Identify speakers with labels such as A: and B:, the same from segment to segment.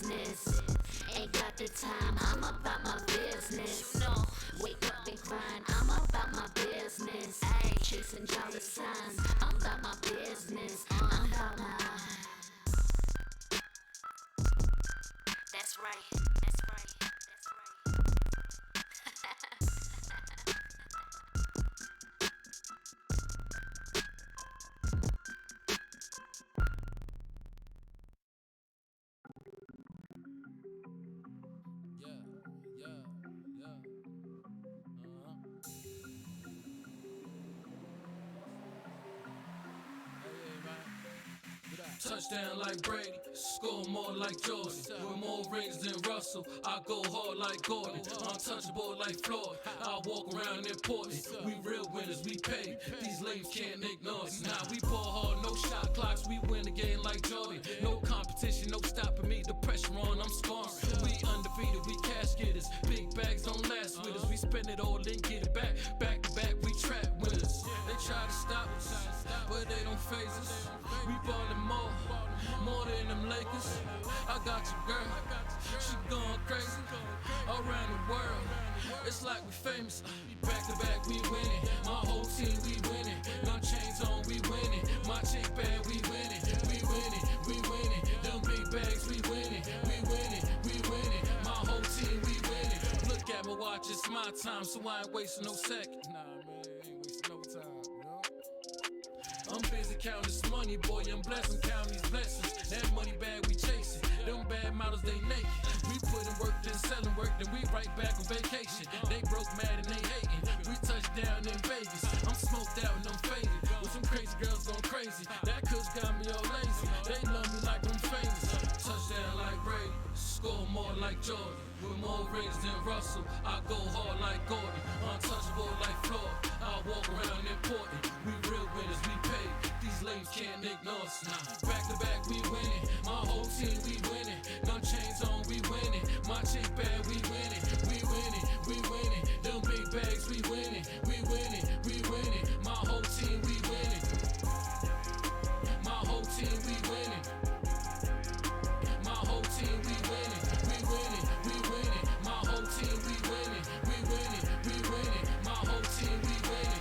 A: business. Ain't got the time, I'm about my business. Wake up and grind, I'm about my business. Chasing dollar signs, I'm about my business. I'm about my. That's right, that's right, that's
B: Yeah, yeah, yeah. Uh-huh. Hey, man. Touchdown like Brady, score more like Jordan. With more rings than Russell, I go hard like Gordon. Untouchable like Floyd, I walk around important. We real winners, we pay. These lames can't ignore us. Nah, we ball hard, no shot clocks. We win again like Jordan. No competition, no stopping me. The pressure on, I'm scoring. We undefeated, we cash getters. Big bags don't last with us. We spend it all, then get it back. Back to back, we trap winners. They try to stop us, but they don't phase us. We ballin' more than them Lakers. I got your girl, she going crazy around the world. It's like we famous. Back to back, we winning. My whole team, we winning. No chains on, we winning. My chick bad, we winning. We winning, we winning. Them big bags, we winning. We winning, we winning. My whole team, we winning. Look at my watch, it's my time, so I ain't wasting no second. Nah, man, ain't wasting no time, you know? I'm busy counting this money, boy, I'm blessed, I'm counting these blessings. That money bag we chasing, them bad models, they naked. We put in work, then selling work, then we right back on vacation. They broke mad and they hating, we touched down in Vegas. I'm smoked out and I'm faded, with some crazy girls going crazy. That kush got me all lazy, they love me like I'm famous. Touchdown like Brady, score more like Jordan. With more rings than Russell, I go hard like Gordon. Untouchable like Floyd, I walk around important. We real winners, we pay. These lames can't ignore us. Nah. Back to back, we winning. My whole team, we winning. No chains on, we winning. My chick bad, we winning. We winning, we winning. Them big bags, we winning. We winning, we winning. My whole team, we winning. My whole team, we winning. My whole team, we winning. We winning, we winning. My whole team, we winning. We winning, we winning. My whole team, we winning.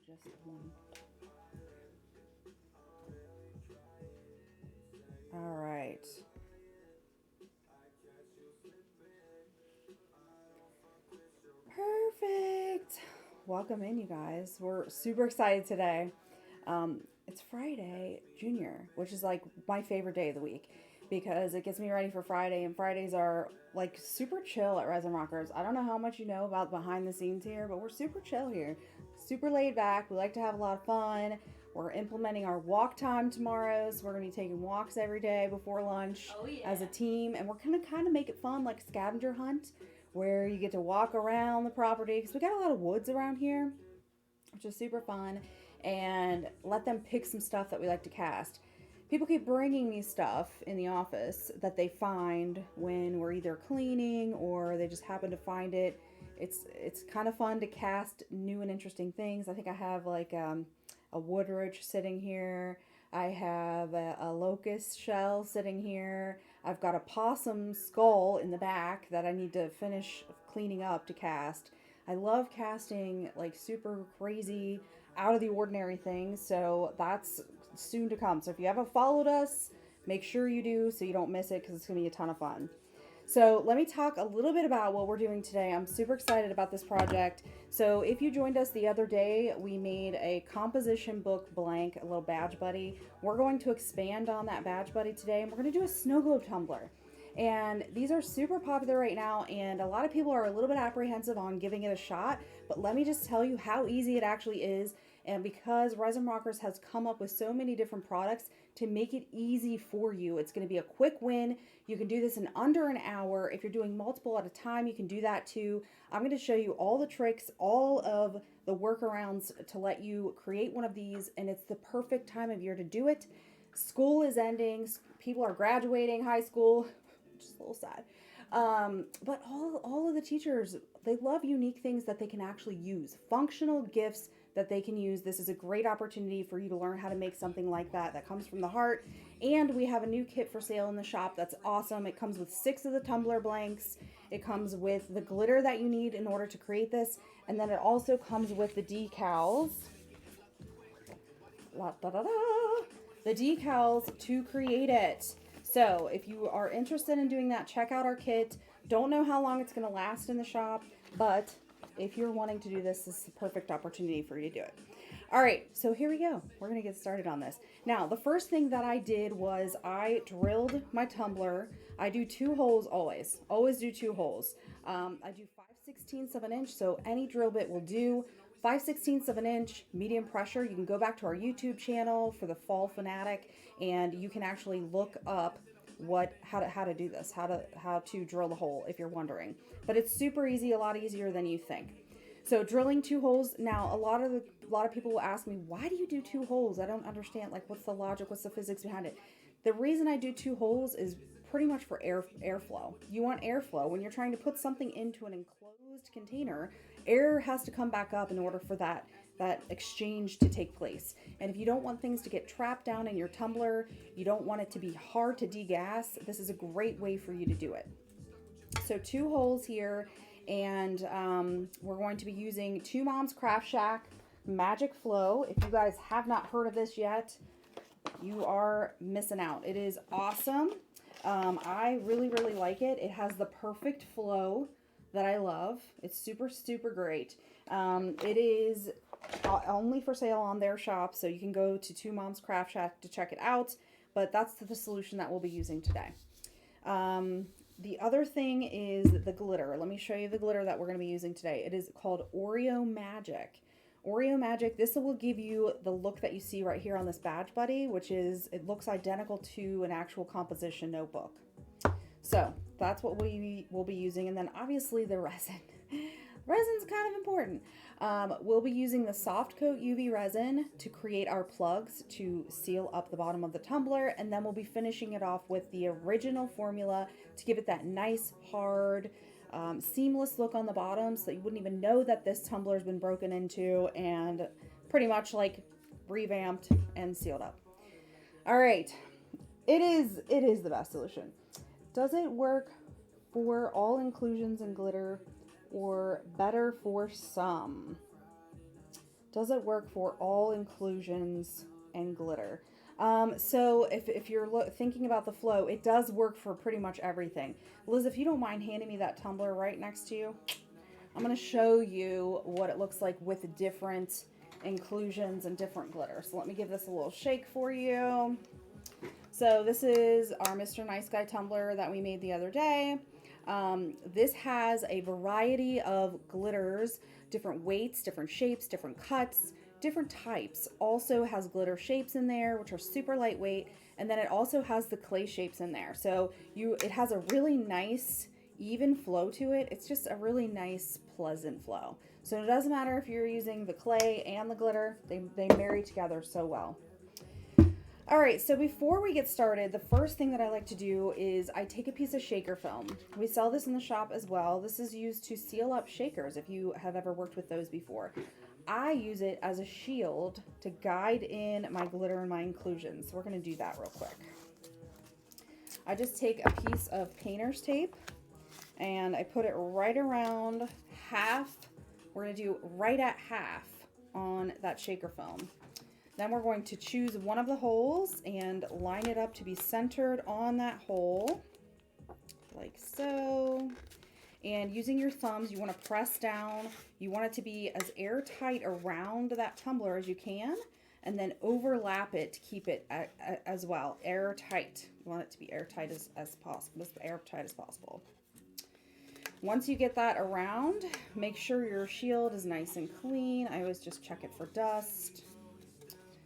C: Just one. All right. Perfect. Welcome in, you guys. We're super excited today. It's Friday Junior, which is like my favorite day of the week because it gets me ready for Friday, and Fridays are like super chill at Resin Rockers. I don't know how much you know about behind the scenes here, but we're super chill here. Super laid back. We like to have a lot of fun. We're implementing our walk time tomorrow, so we're going to be taking walks every day before lunch as a team, and we're going to kind of make it fun like a scavenger hunt where you get to walk around the property because we got a lot of woods around here, which is super fun, and let them pick some stuff that we like to cast. People keep bringing me stuff in the office that they find when we're either cleaning or they just happen to find it. It's kind of fun to cast new and interesting things. I think I have like a woodroach sitting here. I have a locust shell sitting here. I've got a possum skull in the back that I need to finish cleaning up to cast. I love casting like super crazy, out of the ordinary things, so that's soon to come. So if you haven't followed us, make sure you do so you don't miss it because it's going to be a ton of fun. So let me talk a little bit about what we're doing today. I'm super excited about this project. So if you joined us the other day, we made a composition book blank, a little badge buddy. We're going to expand on that badge buddy today, and we're going to do a snow globe tumbler. And these are super popular right now, and a lot of people are a little bit apprehensive on giving it a shot, but let me just tell you how easy it actually is. And because Resin Rockers has come up with so many different products to make it easy for you, it's going to be a quick win. You can do this in under an hour. If you're doing multiple at a time, you can do that too. I'm going to show you all the tricks, all of the workarounds to let you create one of these, and it's the perfect time of year to do it. School is ending, people are graduating high school, which is a little sad. But all of the teachers, they love unique things that they can actually use, functional gifts that they can use. This is a great opportunity for you to learn how to make something like that comes from the heart. And we have a new kit for sale in the shop that's awesome. It comes with 6 of the Tumbler blanks. It comes with the glitter that you need in order to create this. And then it also comes with the decals. The decals to create it. So if you are interested in doing that, check out our kit. Don't know how long it's going to last in the shop, but if you're wanting to do this, this is the perfect opportunity for you to do it. All right, so here we go. We're going to get started on this. Now, the first thing that I did was I drilled my tumbler. I do 2 holes always do 2 holes. I do 5/16 of an inch, so any drill bit will do. 5/16 of an inch, medium pressure. You can go back to our YouTube channel for the Fall Fanatic, and you can actually look up how to do this, how to drill the hole if you're wondering. But it's super easy, a lot easier than you think. So drilling 2 holes. Now a lot of people will ask me, why do you do 2 holes? I don't understand, like, what's the logic, what's the physics behind it? The reason I do 2 holes is pretty much for airflow. You want airflow when you're trying to put something into an enclosed container. Air has to come back up in order for that exchange to take place. And if you don't want things to get trapped down in your tumbler, you don't want it to be hard to degas, this is a great way for you to do it. So 2 holes here, and we're going to be using 2 Moms Craft Shack Magic Flow. If you guys have not heard of this yet, you are missing out. It is awesome. I really like it. It has the perfect flow that I love. It's super great. It is only for sale on their shop, so you can go to 2 Moms Craft Shack to check it out, but that's the solution that we'll be using today. The other thing is the glitter. Let me show you the glitter that we're going to be using today. It is called Oreo Magic. Oreo Magic, this will give you the look that you see right here on this badge buddy, which is, it looks identical to an actual composition notebook. So that's what we will be using. And then obviously the resin. Resin's kind of important. We'll be using the soft coat UV resin to create our plugs to seal up the bottom of the tumbler, and then we'll be finishing it off with the original formula to give it that nice, hard, seamless look on the bottom, so that you wouldn't even know that this tumbler has been broken into and pretty much like revamped and sealed up. All right, it is the best solution. Does it work for all inclusions and glitter, or better for some? Does it work for all inclusions and glitter? So if you're thinking about the flow, it does work for pretty much everything. Liz, if you don't mind handing me that tumbler right next to you, I'm going to show you what it looks like with different inclusions and different glitter. So let me give this a little shake for you. So this is our Mr. Nice Guy tumbler that we made the other day. This has a variety of glitters, different weights, different shapes, different cuts, different types. Also has glitter shapes in there, which are super lightweight. And then it also has the clay shapes in there. So it has a really nice, even flow to it. It's just a really nice, pleasant flow. So it doesn't matter if you're using the clay and the glitter, they marry together so well. All right, so before we get started, the first thing that I like to do is I take a piece of shaker film. We sell this in the shop as well. This is used to seal up shakers if you have ever worked with those before. I use it as a shield to guide in my glitter and my inclusions. So we're going to do that real quick. I just take a piece of painter's tape and I put it right around half. We're going to do right at half on that shaker foam. Then we're going to choose one of the holes and line it up to be centered on that hole. like so. And using your thumbs, you want to press down. You want it to be as airtight around that tumbler as you can, and then overlap it to keep it as well airtight. You want it to be airtight as possible, as airtight as possible. Once you get that around, make sure your shield is nice and clean. I always just check it for dust.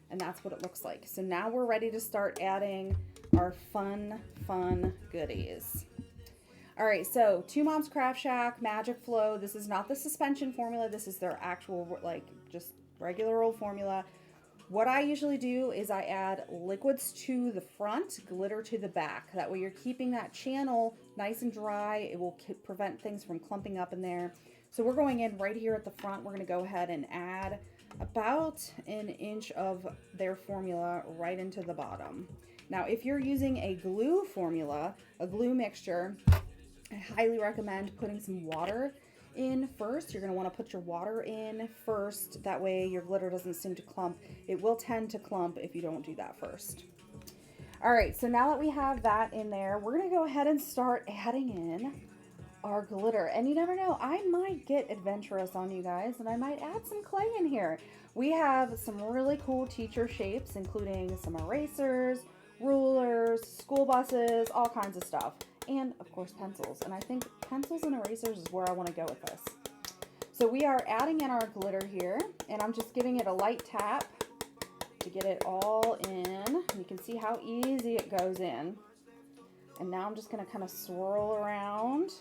C: And that's what it looks like. So now we're ready to start adding our fun goodies. All right, so Two Moms Craft Shack Magic Flow. This is not the suspension formula. This is their actual, like, just regular old formula. What I usually do is I add liquids to the front, glitter to the back. That way you're keeping that channel nice and dry. It will prevent things from clumping up in there. So we're going in right here at the front. We're gonna go ahead and add about an inch of their formula right into the bottom. Now, if you're using a glue formula, a glue mixture, I highly recommend putting some water in first. You're going to want to put your water in first. That way your glitter doesn't seem to clump. It will tend to clump if you don't do that first. All right, so now that we have that in there, we're going to go ahead and start adding in our glitter. And you never know, I might get adventurous on you guys and I might add some clay in here. We have some really cool teacher shapes, including some erasers, rulers, school buses, all kinds of stuff. And of course pencils, and I think pencils and erasers is where I want to go with this. So we are adding in our glitter here, and I'm just giving it a light tap to get it all in. You can see how easy it goes in. And now I'm just going to kind of swirl around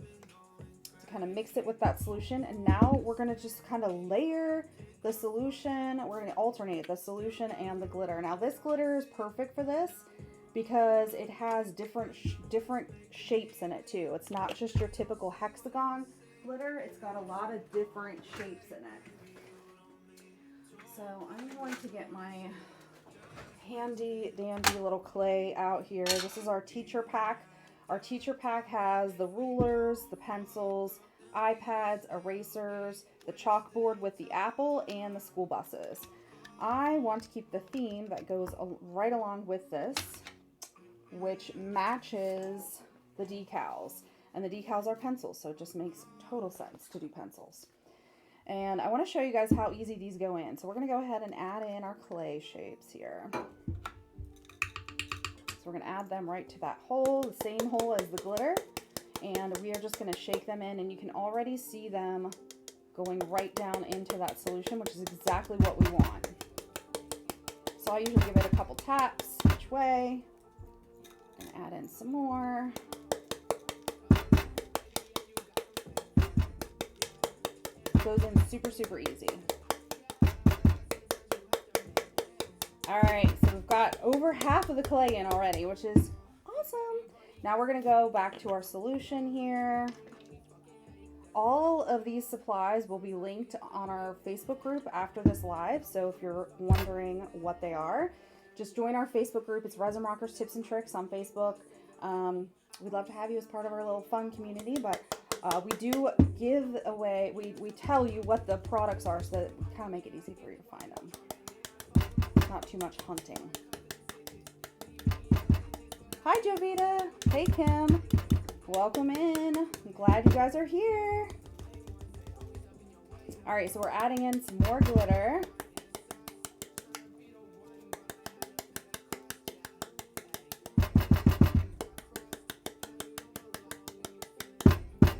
C: to kind of mix it with that solution. And now we're going to just kind of layer the solution. We're going to alternate the solution and the glitter. Now this glitter is perfect for this, because it has different shapes in it too. It's not just your typical hexagon glitter. It's got a lot of different shapes in it. So I'm going to get my handy dandy little clay out here. This is our teacher pack. Our teacher pack has the rulers, the pencils, iPads, erasers, the chalkboard with the apple, and the school buses. I want to keep the theme that goes right along with this, which matches the decals. And the decals are pencils, so it just makes total sense to do pencils. And I want to show you guys how easy these go in. So we're going to go ahead and add in our clay shapes here. So we're going to add them right to that hole, the same hole as the glitter. And we are just going to shake them in, and you can already see them going right down into that solution, which is exactly what we want. So I usually give it a couple taps each way. And add in some more. Goes in super easy. All right, so we've got over half of the clay in already, which is awesome. Now we're gonna go back to our solution here. All of these supplies will be linked on our Facebook group after this live. So if you're wondering what they are, just join our Facebook group. It's Resin Rockers Tips and Tricks on Facebook. We'd love to have you as part of our little fun community, but we do give away, we tell you what the products are so that we kind of make it easy for you to find them. Not too much hunting. Hi, Jovita. Hey, Kim. Welcome in. I'm glad you guys are here. All right, so we're adding in some more glitter.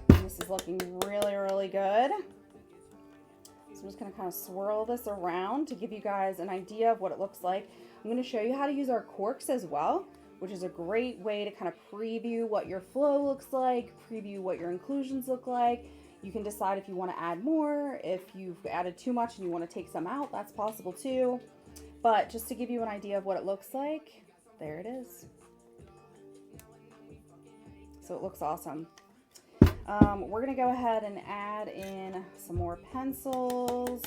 C: This is looking really good. So I'm just going to kind of swirl this around to give you guys an idea of what it looks like. I'm going to show you how to use our corks as well, which is a great way to kind of preview what your flow looks like, preview what your inclusions look like. You can decide if you want to add more. If you've added too much and you want to take some out, that's possible too. But just to give you an idea of what it looks like, there it is. So it looks awesome. We're going to go ahead and add in some more pencils.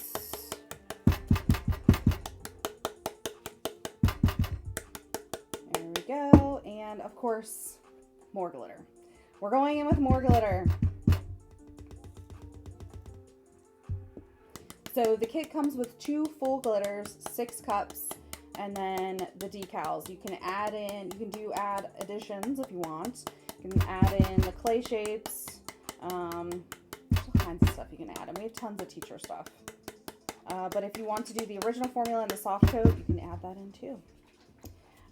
C: There we go. And of course, more glitter. We're going in with more glitter. So the kit comes with 2 full glitters, 6 cups, and then the decals. You can add additions if you want. You can add in the clay shapes. There's all kinds of stuff you can add, and we have tons of teacher stuff. But if you want to do the original formula and the soft coat, you can add that in too.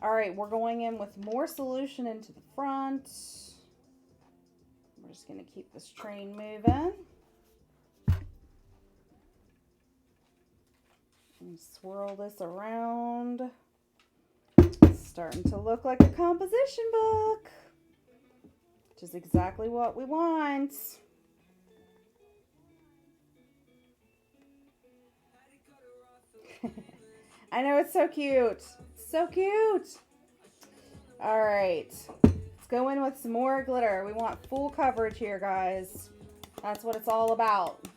C: All right, we're going in with more solution into the front. We're just going to keep this train moving. And swirl this around. It's starting to look like a composition book, which is exactly what we want. I know, it's so cute. So cute. All right. Let's go in with some more glitter. We want full coverage here, guys. That's what it's all about.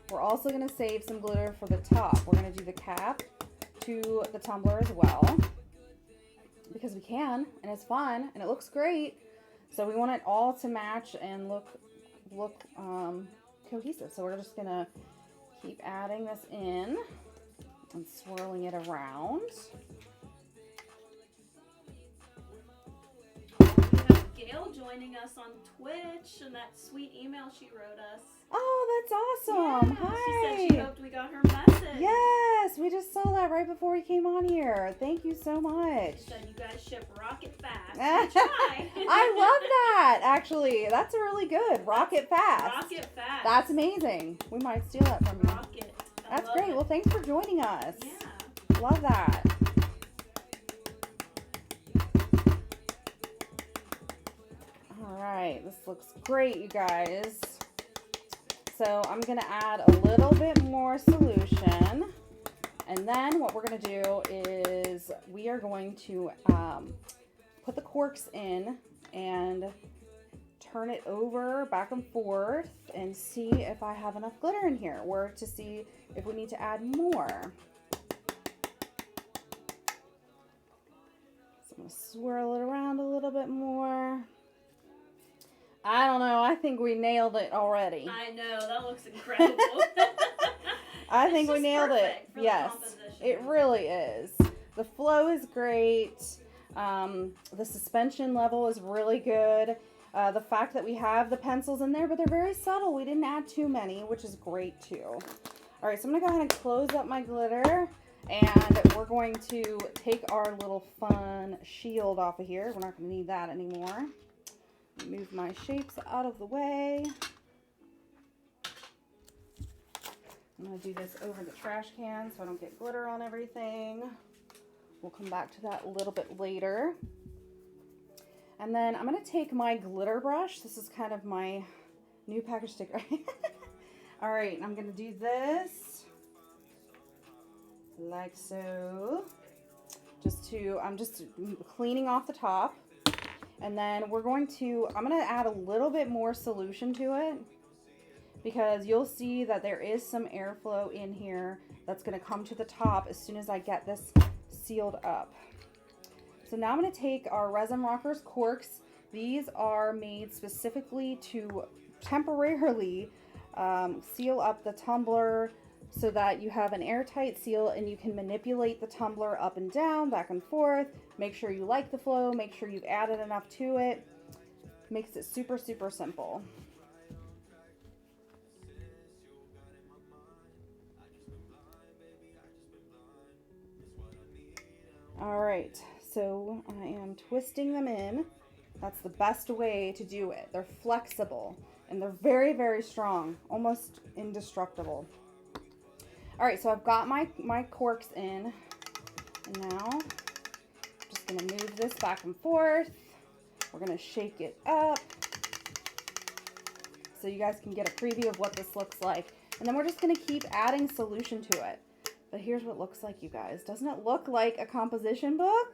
C: We're also going to save some glitter for the top. We're going to do the cap to the tumbler as well, because we can, and it's fun, and it looks great. So we want it all to match and look cohesive. So we're just going to keep adding this in and swirling it around.
D: We have Gail joining us on Twitch, and that sweet email she wrote us.
C: Oh, that's awesome.
D: Yeah,
C: Hi.
D: she said she hoped we got her message.
C: Yes, we just saw that right before we came on here. Thank you so much.
D: She said you guys ship rocket fast. We try.
C: I love that, actually. That's really good. Rocket fast.
D: Rocket fast.
C: That's amazing. We might steal that from you.
D: Rocket.
C: That's great.
D: It.
C: Well, thanks for joining us.
D: Yeah.
C: Love that. All right, this looks great, you guys. So I'm going to add a little bit more solution. And then what we're going to do is we are going to put the corks in and turn it over back and forth and see if I have enough glitter in here, or to see if we need to add more. So I'm going to swirl it around a little bit more. I don't know. I think we nailed it already.
D: I know. That looks incredible.
C: I think we nailed it. Yes, it really is. The flow is great. The suspension level is really good. The fact that we have the pencils in there, but they're very subtle. We didn't add too many, which is great too. All right, so I'm going to go ahead and close up my glitter. And we're going to take our little fun shield off of here. We're not going to need that anymore. Move my shapes out of the way. I'm going to do this over the trash can so I don't get glitter on everything. We'll come back to that a little bit later. And then I'm going to take my glitter brush. This is kind of my new package sticker. All right, I'm going to do this like so. I'm just cleaning off the top. And then we're going to, I'm going to add a little bit more solution to it, because you'll see that there is some airflow in here that's going to come to the top as soon as I get this sealed up. So now I'm going to take our Resin Rockers corks. These are made specifically to temporarily seal up the tumbler so that you have an airtight seal and you can manipulate the tumbler up and down, back and forth. Make sure you like the flow, make sure you've added enough to it. Makes it super, super simple. All right, so I am twisting them in. That's the best way to do it. They're flexible and they're very, very strong, almost indestructible. All right, so I've got my corks in, and now I'm just gonna move this back and forth. We're gonna shake it up so you guys can get a preview of what this looks like. And then we're just gonna keep adding solution to it. But here's what it looks like, you guys. Doesn't it look like a composition book?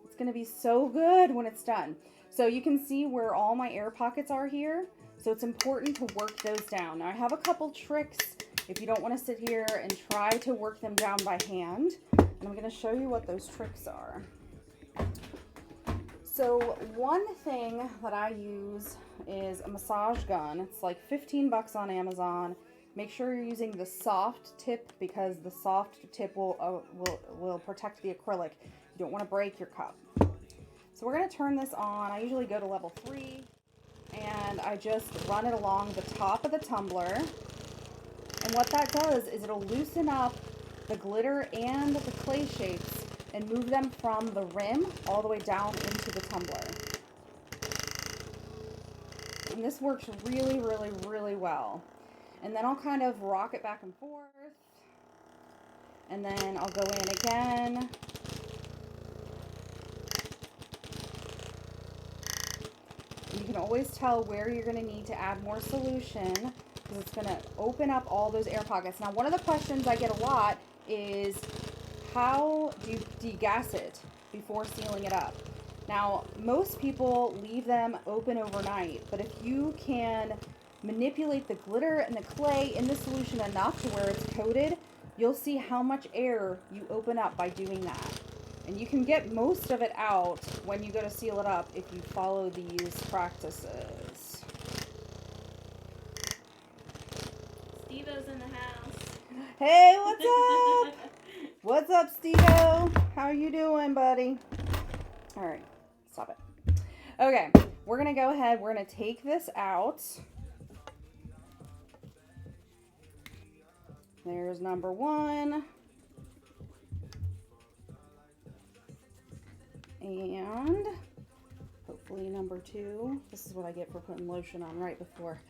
C: It's gonna be so good when it's done. So you can see where all my air pockets are here. So it's important to work those down. Now I have a couple tricks if you don't want to sit here and try to work them down by hand. And I'm going to show you what those tricks are. So one thing that I use is a massage gun. It's like 15 bucks on Amazon. Make sure you're using the soft tip because the soft tip will protect the acrylic. You don't want to break your cup. So we're going to turn this on. I usually go to level 3 and I just run it along the top of the tumbler. And what that does is it'll loosen up the glitter and the clay shapes and move them from the rim all the way down into the tumbler. And this works really, really, really well. And then I'll kind of rock it back and forth. And then I'll go in again. You can always tell where you're going to need to add more solution because it's going to open up all those air pockets. Now, one of the questions I get a lot is how do you degas it before sealing it up? Now, most people leave them open overnight, but if you can manipulate the glitter and the clay in the solution enough to where it's coated, you'll see how much air you open up by doing that. And you can get most of it out when you go to seal it up if you follow these practices.
D: Steve-O's in the house.
C: Hey, what's up? What's up, Steve-O? How you doing, buddy? All right, stop it. Okay, we're going to go ahead. We're going to take this out. There's number 1. And hopefully number 2. This is what I get for putting lotion on right before.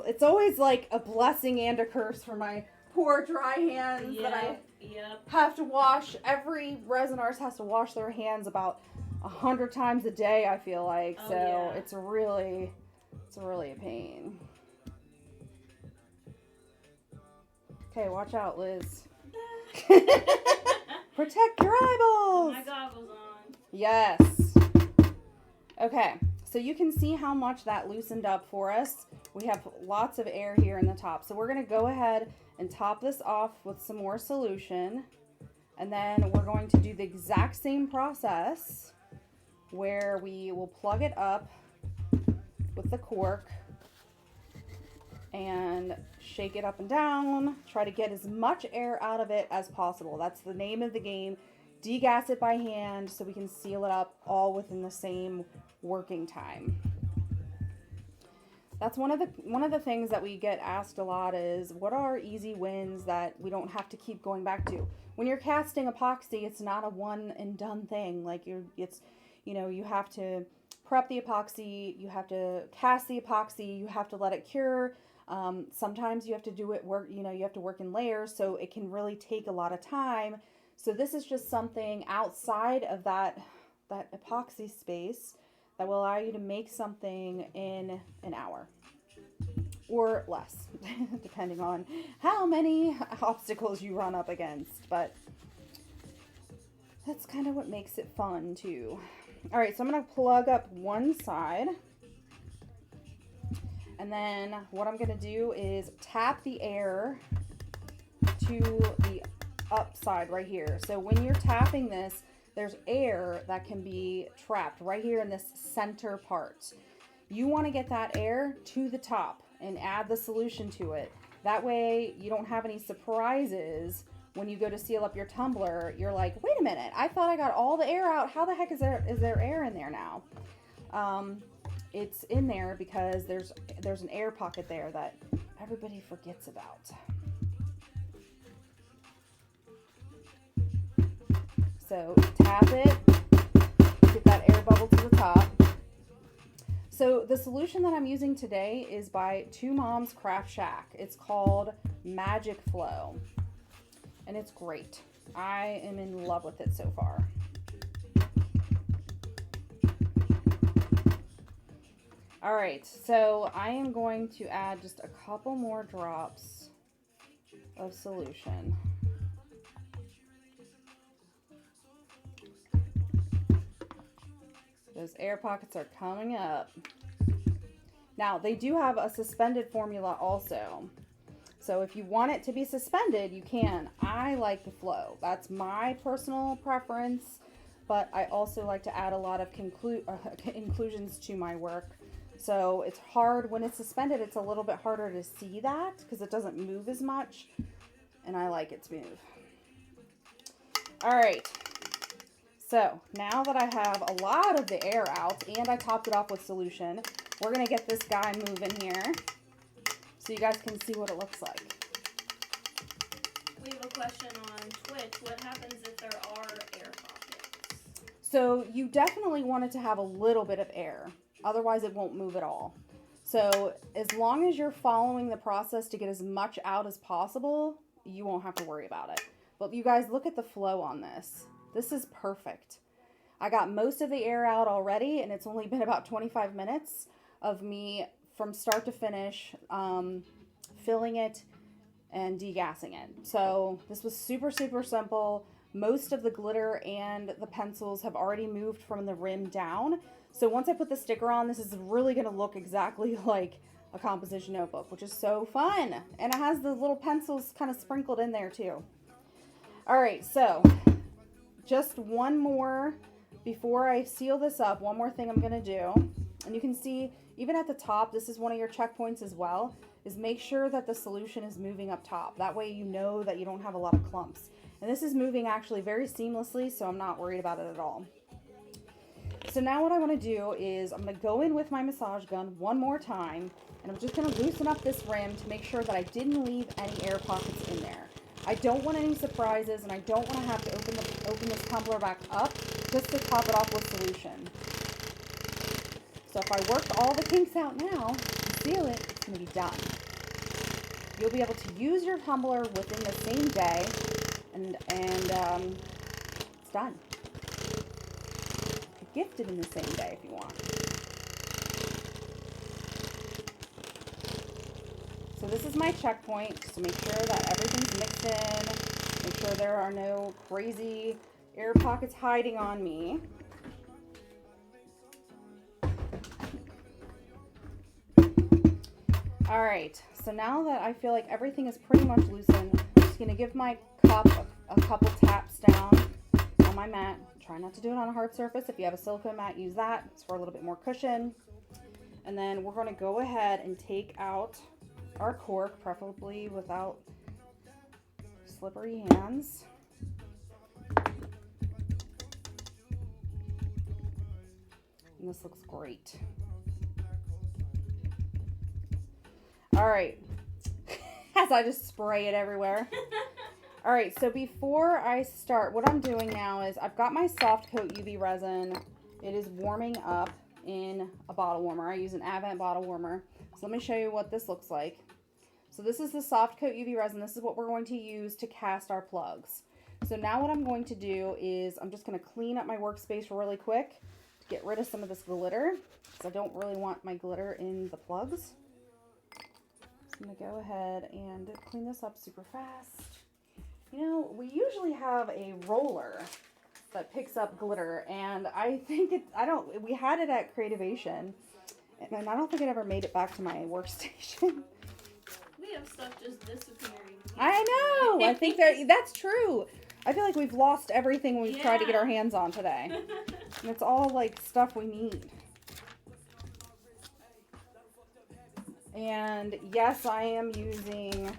C: It's always like a blessing and a curse for my poor dry hands that I have to wash. Every resin artist has to wash their hands about 100 times a day, I feel like. It's really a pain. Okay, watch out, Liz. Protect your eyeballs.
D: My goggles on.
C: Yes. Okay, so you can see how much that loosened up for us. We have lots of air here in the top. So we're going to go ahead and top this off with some more solution. And then we're going to do the exact same process where we will plug it up with the cork and shake it up and down. Try to get as much air out of it as possible. That's the name of the game. Degas it by hand so we can seal it up all within the same working time. That's one of the things that we get asked a lot is what are easy wins that we don't have to keep going back to. When you're casting epoxy, it's not a one and done thing. Like you have to prep the epoxy, you have to cast the epoxy, you have to let it cure. Sometimes you have to do it you have to work in layers, so it can really take a lot of time. So this is just something outside of that epoxy space that will allow you to make something in an hour or less, depending on how many obstacles you run up against. But that's kind of what makes it fun too. All right, so I'm going to plug up one side. And then what I'm going to do is tap the air to the upside right here. So when you're tapping this, there's air that can be trapped right here in this center part. You want to get that air to the top and add the solution to it. That way you don't have any surprises when you go to seal up your tumbler. You're like, wait a minute, I thought I got all the air out. How the heck is there air in there now? It's in there because there's an air pocket there that everybody forgets about. So tap it, get that air bubble to the top. So the solution that I'm using today is by Two Moms Craft Shack. It's called Magic Flow, and it's great. I am in love with it so far. All right, so I am going to add just a couple more drops of solution. Those air pockets are coming up. Now, they do have a suspended formula also. So if you want it to be suspended, you can. I like the flow. That's my personal preference, but I also like to add a lot of inclusions to my work. So it's hard when it's suspended, it's a little bit harder to see that because it doesn't move as much, and I like it smooth. All right, so now that I have a lot of the air out and I topped it off with solution, we're gonna get this guy moving here so you guys can see what it looks like.
D: We have a question on Twitch. What happens if there are air pockets?
C: So you definitely want it to have a little bit of air. Otherwise it won't move at all. So as long as you're following the process to get as much out as possible, you won't have to worry about it. But you guys, look at the flow on this. This is perfect. I got most of the air out already, and it's only been about 25 minutes of me from start to finish filling it and degassing it. So this was super, super simple. Most of the glitter and the pencils have already moved from the rim down. So once I put the sticker on, this is really going to look exactly like a composition notebook, which is so fun. And it has the little pencils kind of sprinkled in there too. All right, so just one more before I seal this up. One more thing I'm going to do, and you can see even at the top, this is one of your checkpoints as well, is make sure that the solution is moving up top. That way you know that you don't have a lot of clumps. And this is moving actually very seamlessly, so I'm not worried about it at all. So now what I want to do is I'm going to go in with my massage gun one more time, and I'm just going to loosen up this rim to make sure that I didn't leave any air pockets in there. I don't want any surprises, and I don't want to have to open this tumbler back up just to top it off with solution. So if I work all the kinks out now and seal it, it's going to be done. You'll be able to use your tumbler within the same day, and it's done. Gift it in the same day if you want. So this is my checkpoint, just to make sure that everything's mixed in, make sure there are no crazy air pockets hiding on me. All right, so now that I feel like everything is pretty much loosened, I'm just gonna give my cup a couple taps down on my mat. Try not to do it on a hard surface. If you have a silicone mat, use that. It's for a little bit more cushion. And then we're gonna go ahead and take out our cork, preferably without slippery hands. And this looks great. All right, as I just spray it everywhere. All right, so before I start, what I'm doing now is I've got my soft coat UV resin. It is warming up in a bottle warmer. I use an Advent bottle warmer. So let me show you what this looks like. So this is the soft coat UV resin. This is what we're going to use to cast our plugs. So now what I'm going to do is I'm just going to clean up my workspace really quick to get rid of some of this glitter, because I don't really want my glitter in the plugs. So I'm going to go ahead and clean this up super fast. You know, we usually have a roller that picks up glitter, and I think we had it at Creativation, and I don't think it ever made it back to my workstation.
D: We have stuff just disappearing.
C: I know! I think that's true. I feel like we've lost everything we've tried to get our hands on today. And it's all like stuff we need. And yes, I am using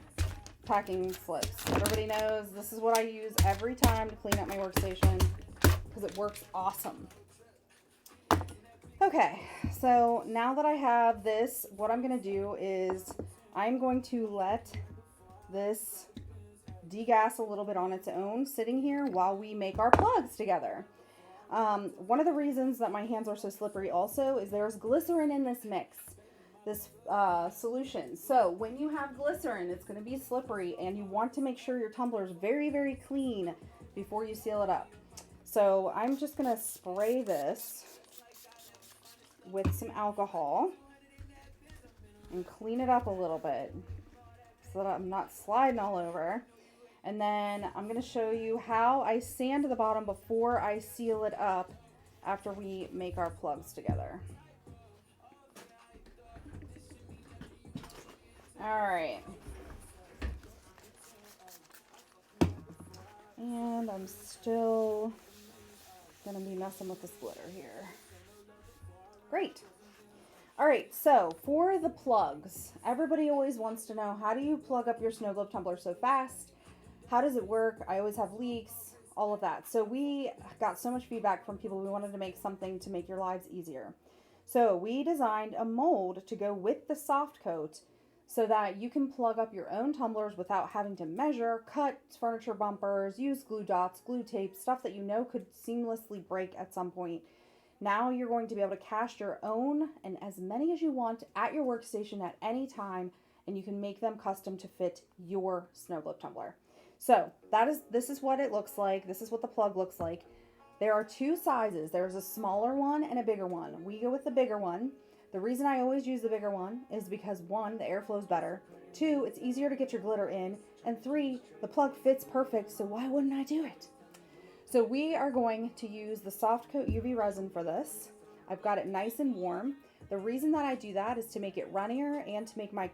C: packing slips. Everybody knows this is what I use every time to clean up my workstation because it works awesome. Okay, so now that I have this, what I'm going to do is I'm going to let this degas a little bit on its own sitting here while we make our plugs together. One of the reasons that my hands are so slippery also is there's glycerin in this mix. This solution. So when you have glycerin, it's going to be slippery, and you want to make sure your tumbler is very, very clean before you seal it up. So I'm just going to spray this with some alcohol and clean it up a little bit so that I'm not sliding all over. And then I'm going to show you how I sand the bottom before I seal it up after we make our plugs together. All right, and I'm still gonna be messing with this glitter here. Great. All right, so for the plugs, everybody always wants to know, how do you plug up your snow globe tumbler so fast? How does it work? I always have leaks, all of that. So we got so much feedback from people. We wanted to make something to make your lives easier. So we designed a mold to go with the soft coat so that you can plug up your own tumblers without having to measure, cut furniture bumpers, use glue dots, glue tape, stuff that you know could seamlessly break at some point. Now you're going to be able to cast your own and as many as you want at your workstation at any time, and you can make them custom to fit your snow globe tumbler. So this is what it looks like. This is what the plug looks like. There are two sizes. There's a smaller one and a bigger one. We go with the bigger one. The reason I always use the bigger one is because 1, the air flows better. 2, it's easier to get your glitter in. And 3, the plug fits perfect, so why wouldn't I do it? So we are going to use the soft coat UV resin for this. I've got it nice and warm. The reason that I do that is to make it runnier and to make my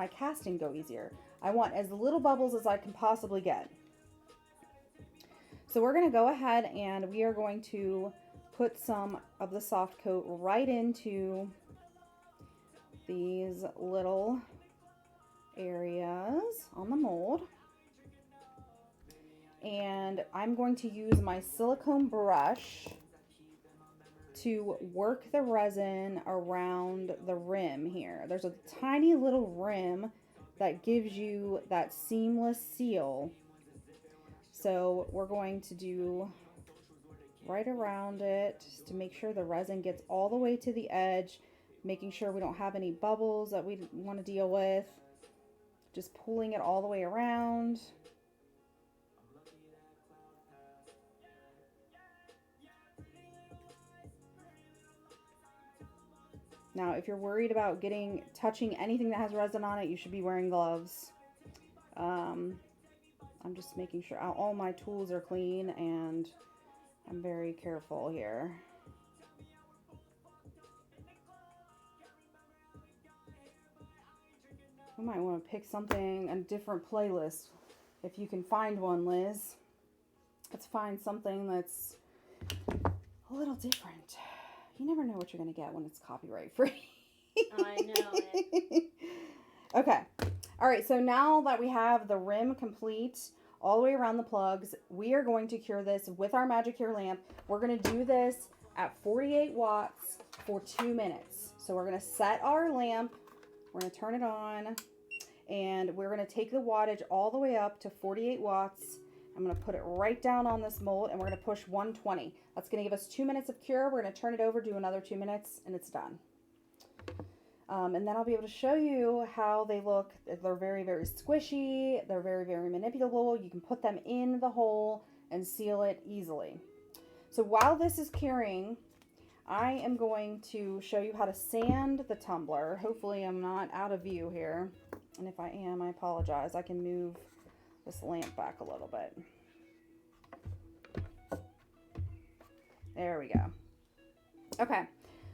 C: casting go easier. I want as little bubbles as I can possibly get. So we're going to go ahead and we are going to put some of the soft coat right into these little areas on the mold. And I'm going to use my silicone brush to work the resin around the rim here. There's a tiny little rim that gives you that seamless seal. So we're going to do right around it just to make sure the resin gets all the way to the edge, making sure we don't have any bubbles that we want to deal with. Just pulling it all the way around. Now, if you're worried about touching anything that has resin on it, you should be wearing gloves. I'm just making sure all my tools are clean and I'm very careful here. You might want to pick something, a different playlist. If you can find one, Liz. Let's find something that's a little different. You never know what you're going to get when it's copyright free.
D: I know it.
C: Okay. All right. So now that we have the rim complete all the way around the plugs, we are going to cure this with our Magic Cure lamp. We're going to do this at 48 watts for 2 minutes. So we're going to set our lamp. We're going to turn it on. And we're going to take the wattage all the way up to 48 watts. I'm going to put it right down on this mold and we're going to push 120. That's going to give us 2 minutes of cure. We're going to turn it over, do another 2 minutes, and it's done. And then I'll be able to show you how they look. They're very, very squishy. They're very, very manipulable. You can put them in the hole and seal it easily. So while this is curing, I am going to show you how to sand the tumbler. Hopefully I'm not out of view here. And if I am, I apologize. I can move this lamp back a little bit. There we go. Okay,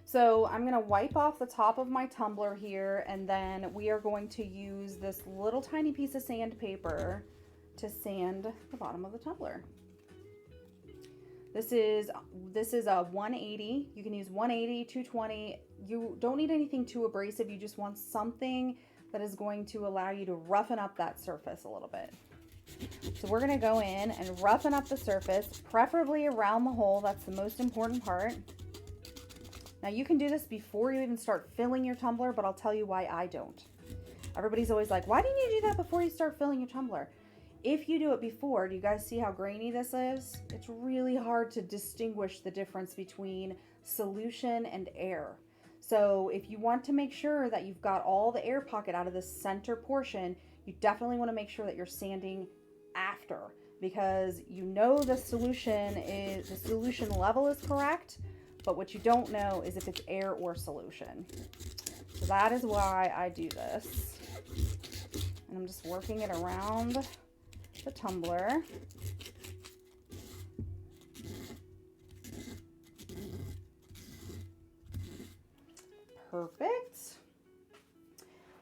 C: so I'm going to wipe off the top of my tumbler here, and then we are going to use this little tiny piece of sandpaper to sand the bottom of the tumbler. This is a 180. You can use 180, 220. You don't need anything too abrasive. You just want something that is going to allow you to roughen up that surface a little bit. So we're going to go in and roughen up the surface, preferably around the hole. That's the most important part. Now you can do this before you even start filling your tumbler, but I'll tell you why I don't. Everybody's always like, why didn't you do that before you start filling your tumbler? If you do it before, do you guys see how grainy this is? It's really hard to distinguish the difference between solution and air. So if you want to make sure that you've got all the air pocket out of the center portion, you definitely want to make sure that you're sanding after, because you know the solution level is correct, but what you don't know is if it's air or solution. So that is why I do this. And I'm just working it around the tumbler. Perfect.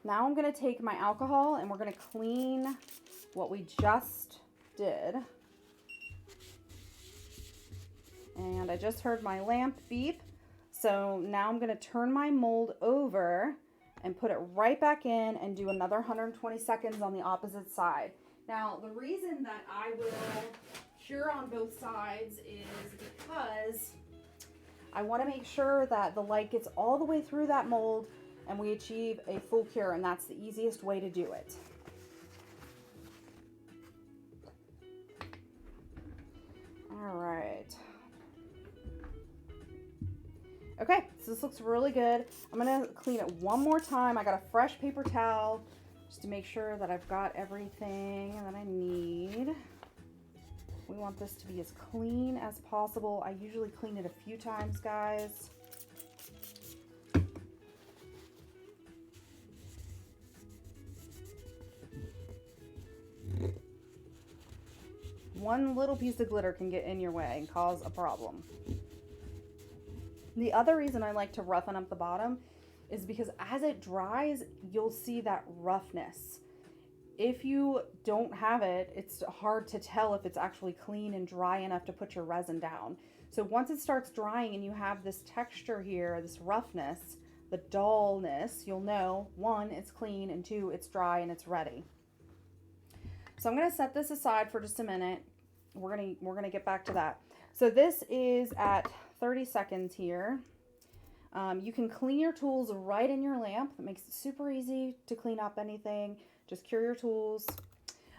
C: Now I'm going to take my alcohol and we're going to clean what we just did. And I just heard my lamp beep. So now I'm going to turn my mold over and put it right back in and do another 120 seconds on the opposite side. Now, the reason that I will cure on both sides is because I want to make sure that the light gets all the way through that mold and we achieve a full cure, and that's the easiest way to do it. All right. Okay, so this looks really good. I'm gonna clean it one more time. I got a fresh paper towel just to make sure that I've got everything that I need. We want this to be as clean as possible. I usually clean it a few times, guys. One little piece of glitter can get in your way and cause a problem. The other reason I like to roughen up the bottom is because as it dries, you'll see that roughness. If you don't have it, it's hard to tell if it's actually clean and dry enough to put your resin down. So once it starts drying and you have this texture here, this roughness, the dullness, you'll know, one, it's clean, and two, it's dry and it's ready. So I'm going to set this aside for just a minute. We're going to get back to that. So this is at 30 seconds here. You can clean your tools right in your lamp. It makes it super easy to clean up anything. Just cure your tools.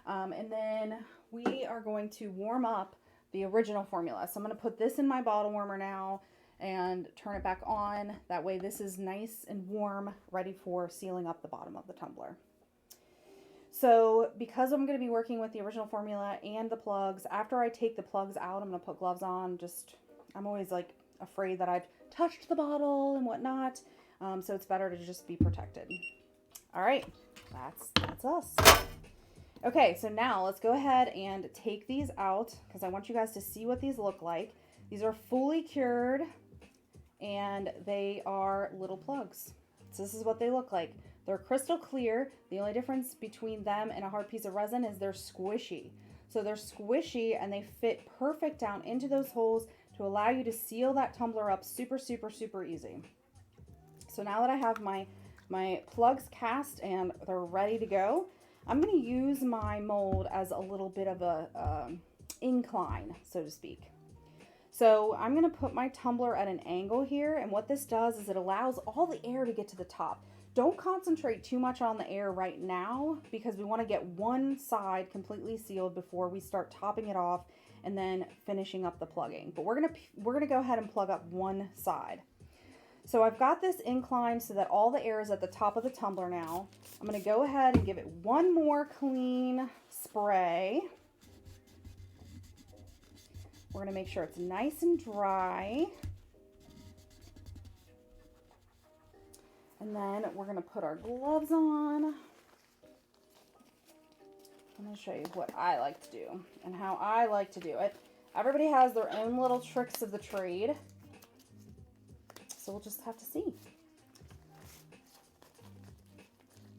C: And then we are going to warm up the original formula. So I'm going to put this in my bottle warmer now and turn it back on. That way this is nice and warm, ready for sealing up the bottom of the tumbler. So because I'm going to be working with the original formula and the plugs, after I take the plugs out, I'm going to put gloves on. I'm always like afraid that I've touched the bottle and whatnot. So it's better to just be protected. All right, that's us. Okay, so now let's go ahead and take these out because I want you guys to see what these look like. These are fully cured and they are little plugs. So this is what they look like. They're crystal clear. The only difference between them and a hard piece of resin is they're squishy. So they're squishy and they fit perfect down into those holes to allow you to seal that tumbler up super, super, super easy. So now that I have my plugs cast and they're ready to go, I'm going to use my mold as a little bit of a incline, so to speak. So I'm going to put my tumbler at an angle here, and what this does is it allows all the air to get to the top. Don't concentrate too much on the air right now because we want to get one side completely sealed before we start topping it off and then finishing up the plugging. But we're gonna go ahead and plug up one side. So I've got this inclined so that all the air is at the top of the tumbler now. I'm going to go ahead and give it one more clean spray. We're going to make sure it's nice and dry. And then we're going to put our gloves on. I'm going to show you what I like to do and how I like to do it. Everybody has their own little tricks of the trade. So we'll just have to see.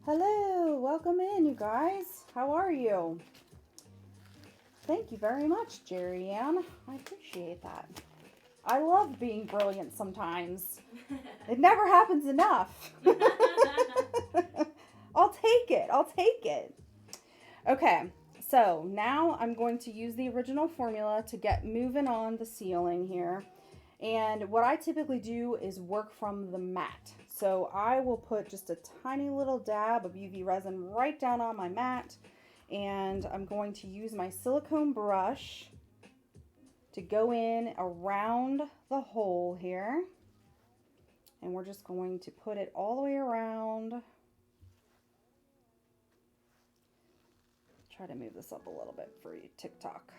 C: Hello, welcome in, you guys. How are you? Thank you very much, Jerry Ann. I appreciate that. I love being brilliant sometimes. It never happens enough. I'll take it. I'll take it. Okay, so now I'm going to use the original formula to get moving on the sealing here. And what I typically do is work from the mat. So I will put just a tiny little dab of UV resin right down on my mat. And I'm going to use my silicone brush to go in around the hole here. And we're just going to put it all the way around. Try to move this up a little bit for you, TikTok.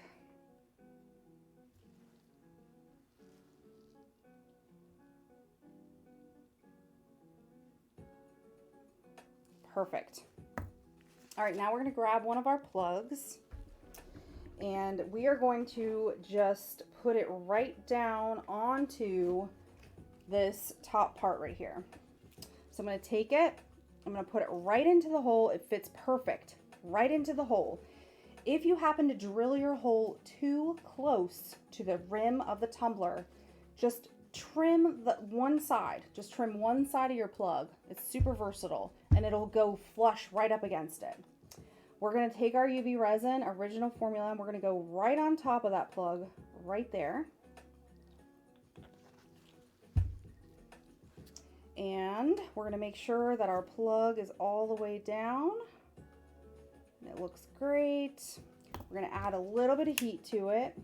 C: Perfect. All right, now we're going to grab one of our plugs and we are going to just put it right down onto this top part right here. So I'm going to take it, I'm going to put it right into the hole. It fits perfect right into the hole. If you happen to drill your hole too close to the rim of the tumbler, just trim the one side. Just trim one side of your plug. It's super versatile, and it'll go flush right up against it. We're going to take our UV resin, original formula, and we're going to go right on top of that plug, right there. And we're going to make sure that our plug is all the way down. It looks great. We're going to add a little bit of heat to it.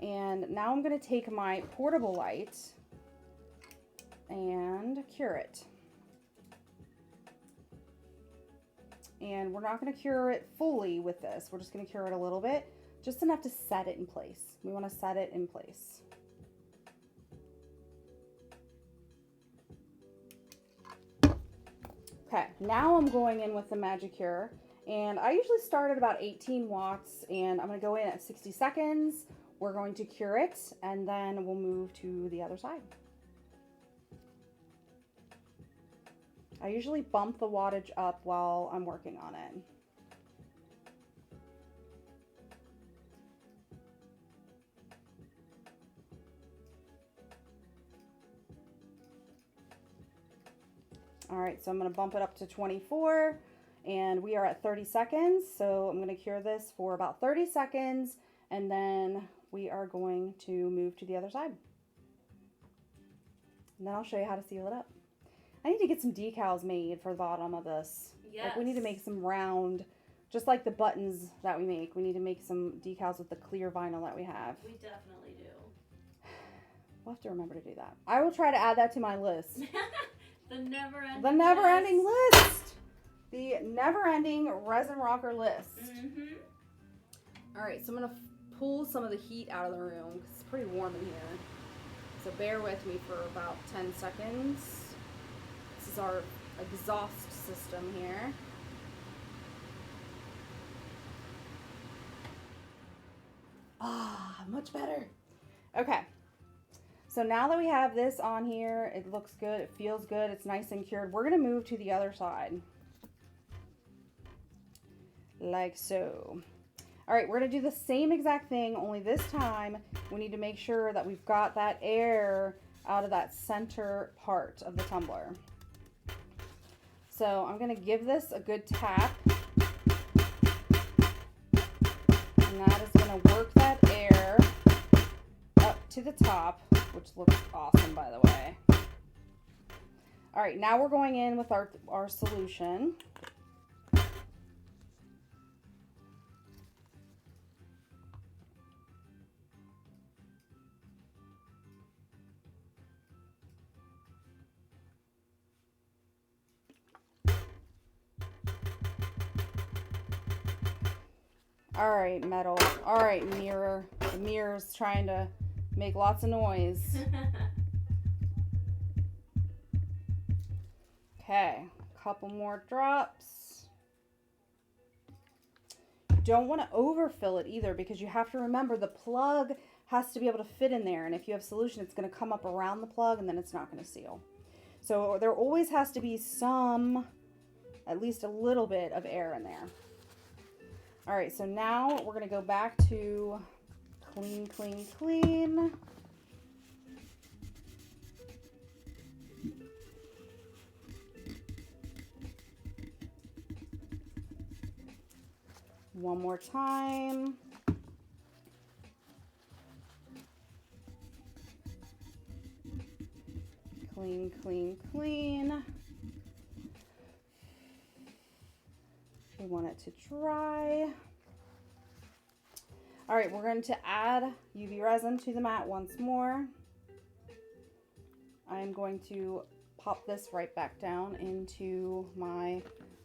C: And now I'm going to take my portable light and cure it. And we're not going to cure it fully with this. We're just going to cure it a little bit, just enough to set it in place. We want to set it in place. Okay, now I'm going in with the Magic Cure, and I usually start at about 18 watts, and I'm going to go in at 60 seconds. We're going to cure it, and then we'll move to the other side. I usually bump the wattage up while I'm working on it. All right, so I'm going to bump it up to 24, and we are at 30 seconds. So I'm going to cure this for about 30 seconds, and then we are going to move to the other side. And then I'll show you how to seal it up. I need to get some decals made for the bottom of this.
D: Yes.
C: Like, we need to make some round, just like the buttons that we make. We need to make some decals with the clear vinyl that we have.
D: We definitely do.
C: We'll have to remember to do that. I will try to add that to my list.
D: The never-ending
C: The never-ending list. The never-ending resin rocker list.
D: Mm-hmm.
C: All right, so I'm going to pull some of the heat out of the room because it's pretty warm in here. So bear with me for about 10 seconds. This is our exhaust system here. Ah, much better. Okay. So now that we have this on here, it looks good, it feels good, it's nice and cured. We're going to move to the other side. Like so. All right, we're going to do the same exact thing, only this time we need to make sure that we've got that air out of that center part of the tumbler. So I'm going to give this a good tap. And that is going to work that air up to the top, which looks awesome, by the way. All right, now we're going in with our solution. All right, metal. All right, mirror. The mirror's trying to make lots of noise. Okay, a couple more drops. You don't want to overfill it either because you have to remember the plug has to be able to fit in there. And if you have solution, it's going to come up around the plug and then it's not going to seal. So there always has to be some, at least a little bit of air in there. All right, so now we're going to go back to clean, clean, clean. One more time. Clean, clean, clean. We want it to dry. All right, we're going to add UV resin to the mat once more. I'm going to pop this right back down into my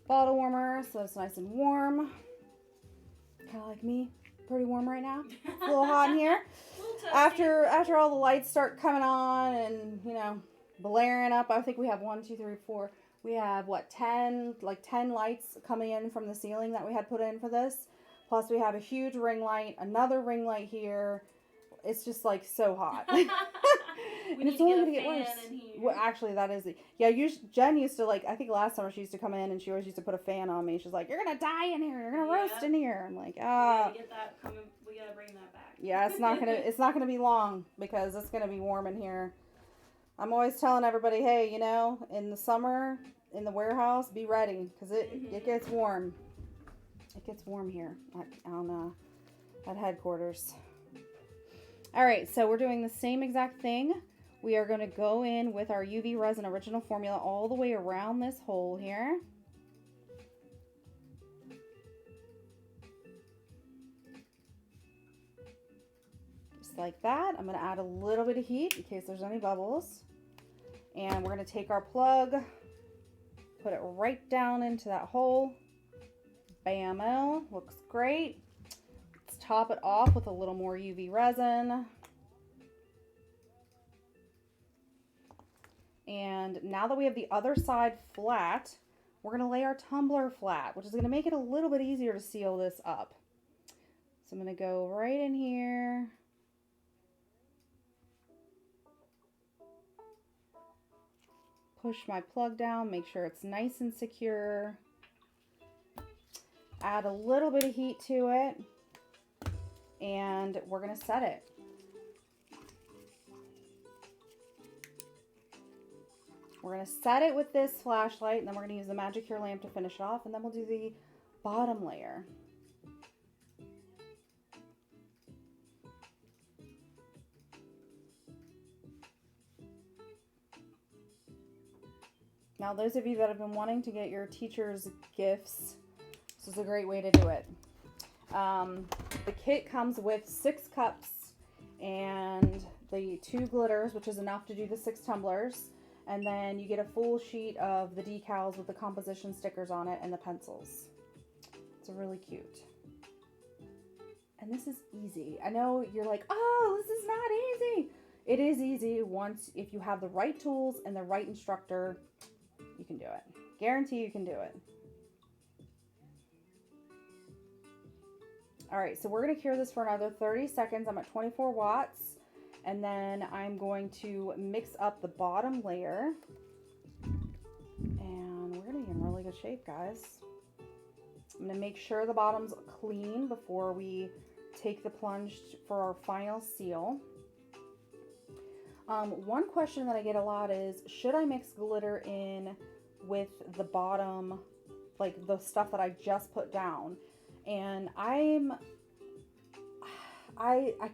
C: bottle warmer so it's nice and warm. Kind of like me, pretty warm right now. A little hot in here. After all the lights start coming on and, you know, blaring up, I think we have 1, 2, 3, 4. We have, what, 10 lights coming in from the ceiling that we had put in for this. Plus we have a huge ring light, another ring light here. It's just like so hot. And it's only going to get worse. Well, actually, that is it. Yeah, Jen used to, like, I think last summer she used to come in and she always used to put a fan on me. She's like, you're going to die in here. You're going to roast in here. I'm like, ah.
D: We gotta bring that back.
C: Yeah, it's not gonna be long because it's gonna be warm in here. I'm always telling everybody, hey, you know, in the summer in the warehouse, be ready because it gets warm. It gets warm here at headquarters. All right, so we're doing the same exact thing. We are going to go in with our UV resin original formula all the way around this hole here. Just like that. I'm going to add a little bit of heat in case there's any bubbles. And we're going to take our plug, put it right down into that hole. Bam-o, looks great. Let's top it off with a little more UV resin. And now that we have the other side flat, we're going to lay our tumbler flat, which is going to make it a little bit easier to seal this up. So I'm going to go right in here. Push my plug down, make sure it's nice and secure. Add a little bit of heat to it. And we're going to set it. We're going to set it with this flashlight, and then we're going to use the Magic Cure lamp to finish it off, and then we'll do the bottom layer. Now, those of you that have been wanting to get your teachers gifts, this is a great way to do it. The kit comes with 6 cups and the 2 glitters, which is enough to do the 6 tumblers. And then you get a full sheet of the decals with the composition stickers on it and the pencils. It's really cute. And this is easy. I know you're like, oh, this is not easy. It is easy once, if you have the right tools and the right instructor, you can do it. Guarantee you can do it. All right, so we're gonna cure this for another 30 seconds. I'm at 24 watts. And then I'm going to mix up the bottom layer. And we're gonna be in really good shape, guys. I'm gonna make sure the bottom's clean before we take the plunge for our final seal. One question that I get a lot is, should I mix glitter in with the bottom, like the stuff that I just put down? And I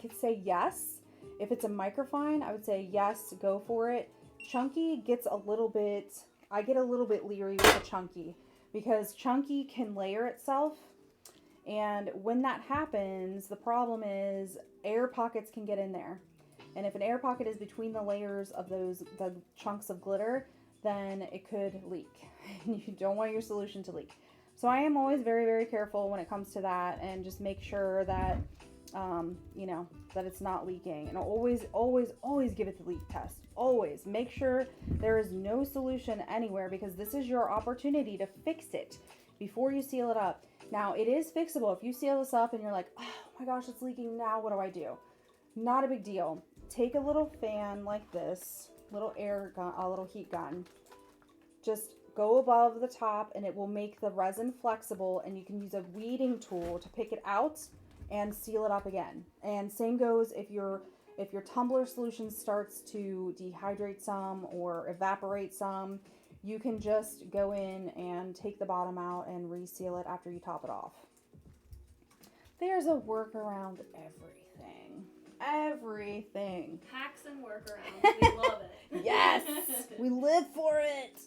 C: could say yes. If it's a microfine, I would say yes, go for it. Chunky gets a little bit, I get a little bit leery with the chunky because chunky can layer itself. And when that happens, the problem is air pockets can get in there. And if an air pocket is between the layers of the chunks of glitter, then it could leak. You don't want your solution to leak. So I am always very, very careful when it comes to that, and just make sure that, you know, that it's not leaking. And always, always, always give it the leak test. Always make sure there is no solution anywhere, because this is your opportunity to fix it before you seal it up. Now, it is fixable. If you seal this up and you're like, oh my gosh, it's leaking now, what do I do? Not a big deal. Take a little fan like this, little air gun, a little heat gun. Just go above the top and it will make the resin flexible, and you can use a weeding tool to pick it out and seal it up again. And same goes if your tumbler solution starts to dehydrate some or evaporate some, you can just go in and take the bottom out and reseal it after you top it off. There's a workaround everything. Everything.
D: Hacks and workarounds. We love it.
C: Yes, we live for it.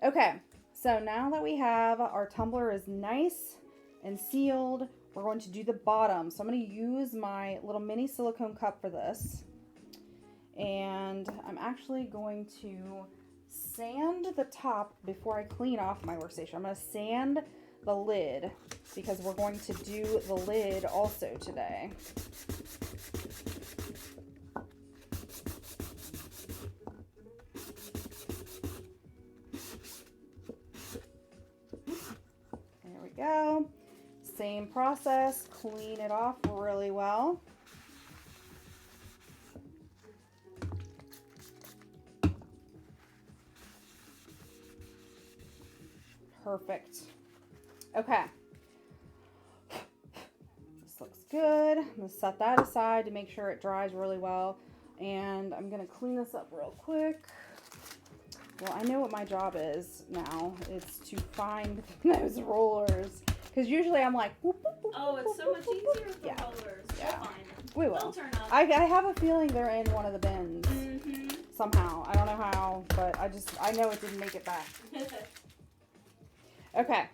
C: Okay, so now that we have our tumbler is nice and sealed, we're going to do the bottom. So I'm going to use my little mini silicone cup for this. And I'm actually going to sand the top before I clean off my workstation. I'm going to sand the lid because we're going to do the lid also today. There we go. Same process, clean it off really well. Perfect. Okay. This looks good. I'm going to set that aside to make sure it dries really well. And I'm going to clean this up real quick. Well, I know what my job is now. It's to find those rollers. Because usually I'm like, whoop, whoop, whoop,
D: Oh, it's so much easier with the
C: Yeah.
D: rollers.
C: Yeah.
D: We'll find them.
C: we will.
D: They'll turn up.
C: I have a feeling they're in one of the bins
D: Mm-hmm.
C: somehow. I don't know how, but I know it didn't make it back. Okay,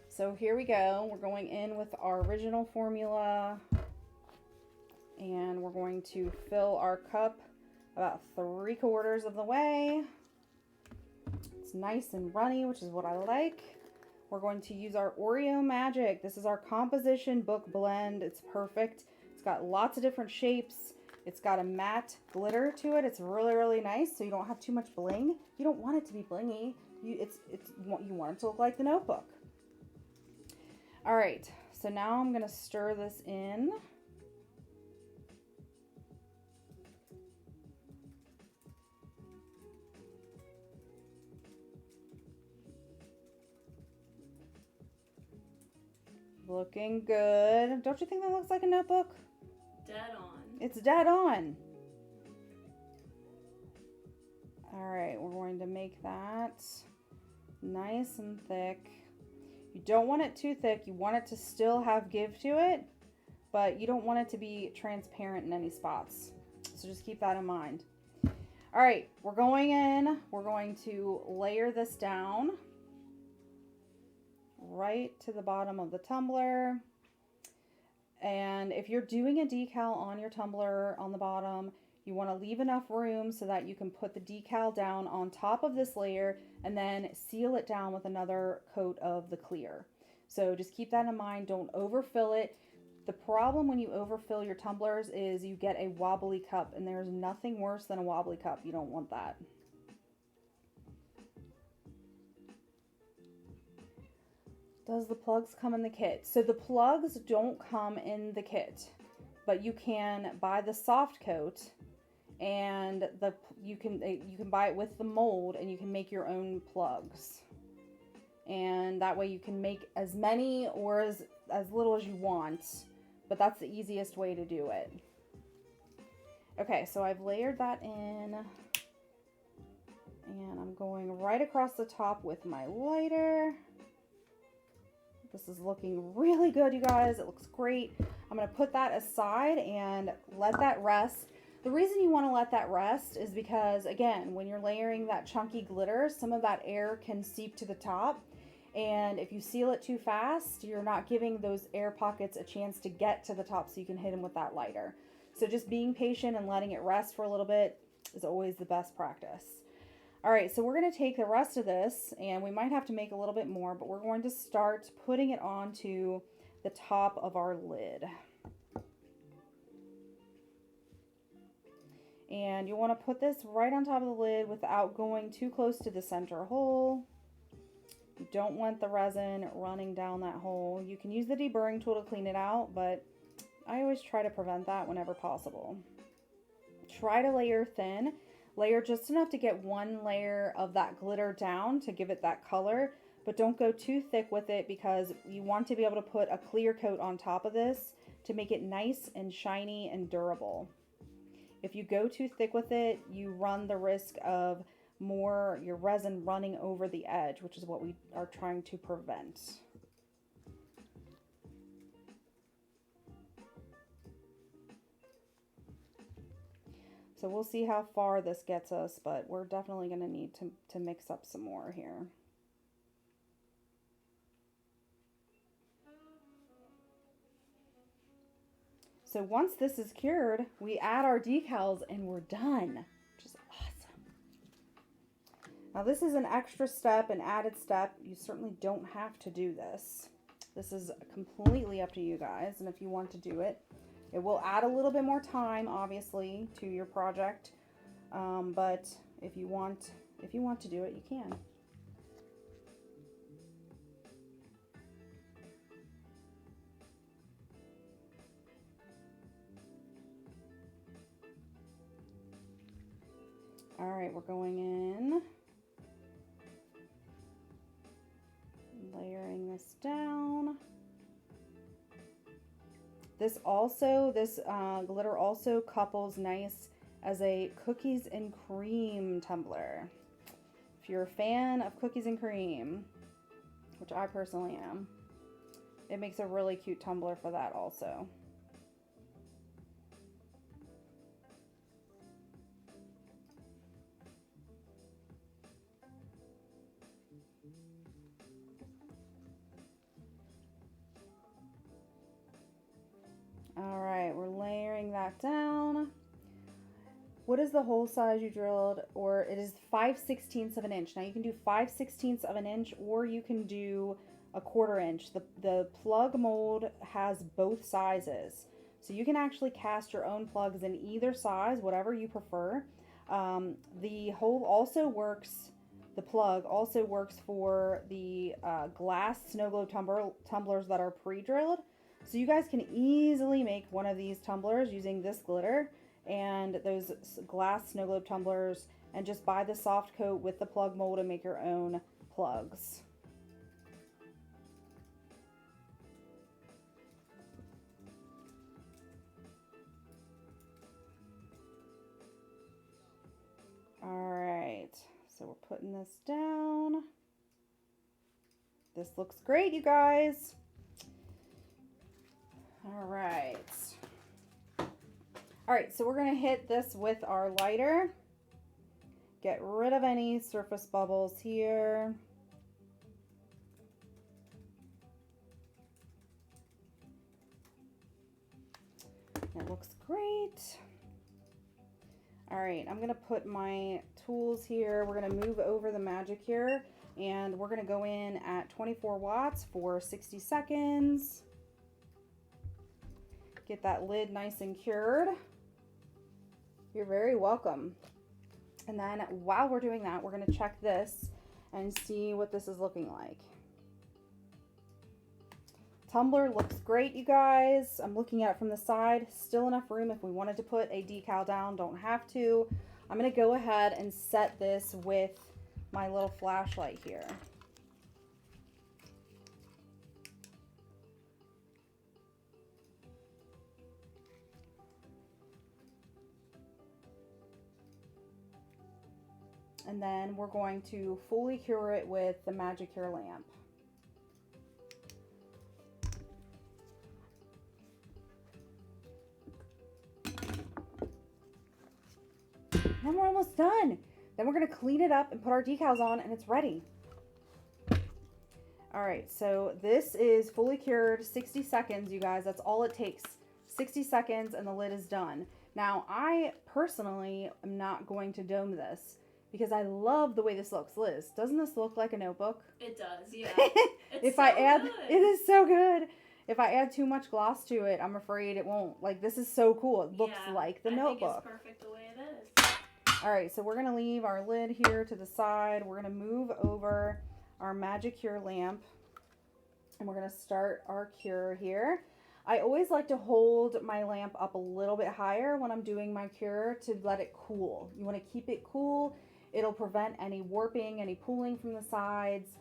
C: so here we go. We're going in with our original formula, and we're going to fill our cup about 3/4 of the way. It's nice and runny, which is what I like. We're going to use our Oreo Magic. This is our composition book blend. It's perfect. It's got lots of different shapes. It's got a matte glitter to it. It's really, really nice, so you don't have too much bling. You don't want it to be blingy. You want it to look like the notebook. All right, so now I'm gonna stir this in. Looking good. Don't you think that looks like a notebook?
D: Dead on.
C: It's dead on. All right, we're going to make that nice and thick. You don't want it too thick. You want it to still have give to it, but you don't want it to be transparent in any spots. So just keep that in mind. All right, we're going in. We're going to layer this down right to the bottom of the tumbler. And if you're doing a decal on your tumbler on the bottom, you want to leave enough room so that you can put the decal down on top of this layer and then seal it down with another coat of the clear. So just keep that in mind. Don't overfill it. The problem when you overfill your tumblers is you get a wobbly cup, and there's nothing worse than a wobbly cup. You don't want that. Does the plugs come in the kit? So the plugs don't come in the kit, but you can buy the soft coat, and you can buy it with the mold, and you can make your own plugs. And that way you can make as many or as little as you want, but that's the easiest way to do it. Okay, so I've layered that in, and I'm going right across the top with my lighter. This is looking really good, you guys. It looks great. I'm going to put that aside and let that rest. The reason you want to let that rest is because, again, when you're layering that chunky glitter, some of that air can seep to the top. And if you seal it too fast, you're not giving those air pockets a chance to get to the top so you can hit them with that lighter. So just being patient and letting it rest for a little bit is always the best practice. All right, so we're going to take the rest of this, and we might have to make a little bit more, but we're going to start putting it onto the top of our lid. And you want to put this right on top of the lid without going too close to the center hole. You don't want the resin running down that hole. You can use the deburring tool to clean it out, but I always try to prevent that whenever possible. Try to layer thin. Layer just enough to get one layer of that glitter down to give it that color, but don't go too thick with it because you want to be able to put a clear coat on top of this to make it nice and shiny and durable. If you go too thick with it, you run the risk of your resin running over the edge, which is what we are trying to prevent. So we'll see how far this gets us, but we're definitely going to need to mix up some more here. So once this is cured, we add our decals and we're done, which is awesome. Now this is an extra step, an added step. You certainly don't have to do this. This is completely up to you guys, and if you want to do it. It will add a little bit more time, obviously, to your project, but if you want to do it, you can. All right, we're going in, layering this down. This glitter also couples nice as a cookies and cream tumbler. If you're a fan of cookies and cream, which I personally am, it makes a really cute tumbler for that also. All right, we're layering that down. What is the hole size you drilled? Or it is 5/16 of an inch. Now you can do 5/16 of an inch, or you can do a 1/4 inch. The plug mold has both sizes. So you can actually cast your own plugs in either size, whatever you prefer. The hole also works, the plug also works for the glass snow globe tumblers that are pre-drilled. So you guys can easily make one of these tumblers using this glitter and those glass snow globe tumblers, and just buy the soft coat with the plug mold and make your own plugs. All right, so we're putting this down. This looks great, you guys. All right. All right, so we're gonna hit this with our lighter. Get rid of any surface bubbles here. It looks great. All right, I'm gonna put my tools here. We're gonna move over the magic here, and we're gonna go in at 24 watts for 60 seconds. Get that lid nice and cured. You're very welcome. And then while we're doing that, we're gonna check this and see what this is looking like. Tumbler looks great, you guys. I'm looking at it from the side. Still enough room if we wanted to put a decal down, don't have to. I'm gonna go ahead and set this with my little flashlight here. And then we're going to fully cure it with the Magic Cure lamp. Then we're almost done. Then we're gonna clean it up and put our decals on, and it's ready. All right, so this is fully cured, 60 seconds, you guys. That's all it takes. 60 seconds and the lid is done. Now, I personally am not going to dome this because I love the way this looks. Liz, doesn't this look like a notebook?
D: It does, yeah.
C: It is so good. If I add too much gloss to it, I'm afraid it won't. Like, this is so cool. It looks like the notebook.
D: I think it's perfect the way it is.
C: All right, so we're going to leave our lid here to the side. We're going to move over our Magic Cure lamp, and we're going to start our cure here. I always like to hold my lamp up a little bit higher when I'm doing my cure to let it cool. You want to keep it cool. It'll prevent any warping, any pooling from the sides.